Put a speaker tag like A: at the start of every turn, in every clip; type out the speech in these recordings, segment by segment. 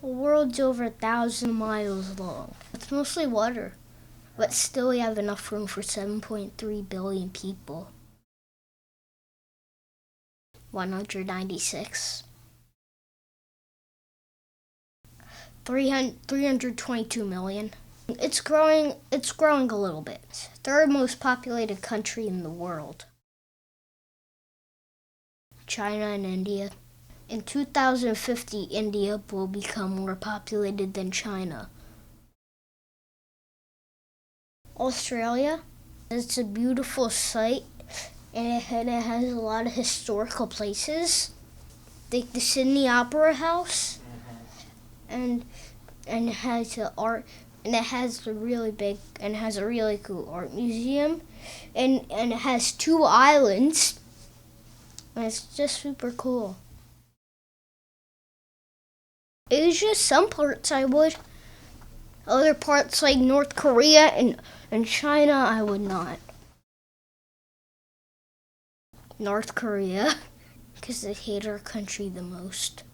A: The world's over 1,000 miles long. It's mostly water, but still we have enough room for 7.3 billion people. 196. 322 million. It's growing a little bit. Third most populated country in the world. China and India. In 2050, India will become more populated than China. Australia. It's a beautiful site, and it has a lot of historical places, like the Sydney Opera House, and it has a art, and it has a really cool art museum, and it has 2 islands, and it's just super cool. Asia, some parts I would. Other parts like North Korea and China, I would not. North Korea, because they hate our country the most.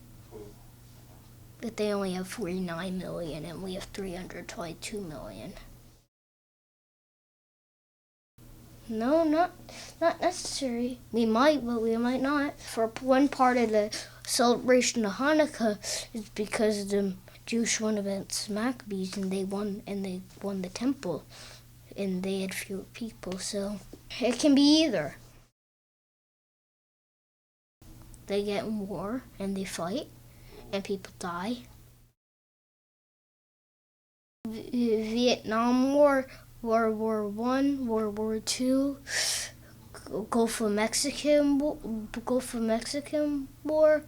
A: But they only have 49 million and we have 322 million. No, not necessary. We might, but we might not. For one part of the celebration of Hanukkah is because of the Jewish won against Maccabees, and they won the temple, and they had fewer people. So it can be either. They get in war and they fight, and people die. Vietnam War, World War I, World War II, Gulf of Mexican War,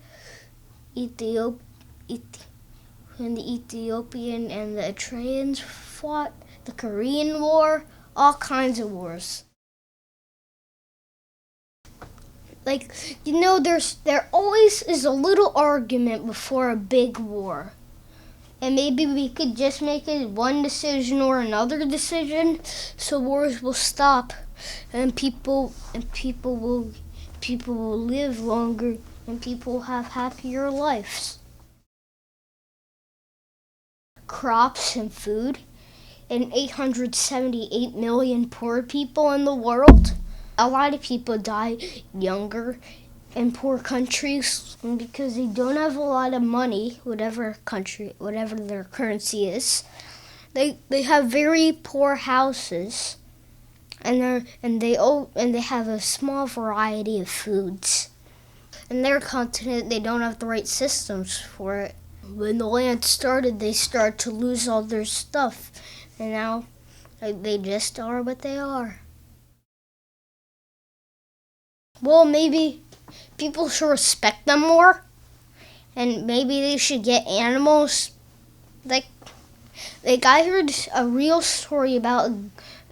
A: when the Ethiopian and the Eritreans fought, the Korean War, all kinds of wars. Like, there always is a little argument before a big war. And maybe we could just make it one decision or another decision, so wars will stop, and people will live longer, and people will have happier lives. Crops and food, and 878 million poor people in the world. A lot of people die younger in poor countries because they don't have a lot of money, whatever their currency is. They have very poor houses, and they have a small variety of foods. In their continent, they don't have the right systems for it. When the land started, they start to lose all their stuff, and now they just are what they are. Well, maybe people should respect them more, and maybe they should get animals. Like I heard a real story about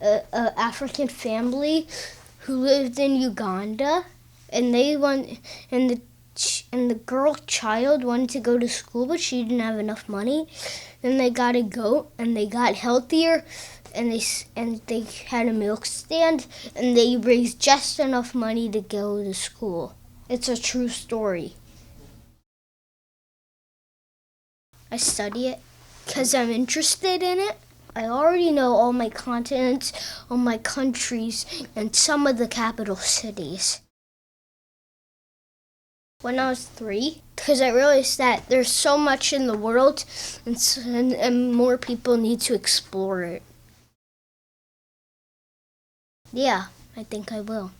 A: a African family who lived in Uganda, and the girl child wanted to go to school, but she didn't have enough money. Then they got a goat, and they got healthier, and they had a milk stand, and they raised just enough money to go to school. It's a true story. I study it because I'm interested in it. I already know all my continents, all my countries, and some of the capital cities. When I was 3, because I realized that there's so much in the world, and more people need to explore it. Yeah, I think I will.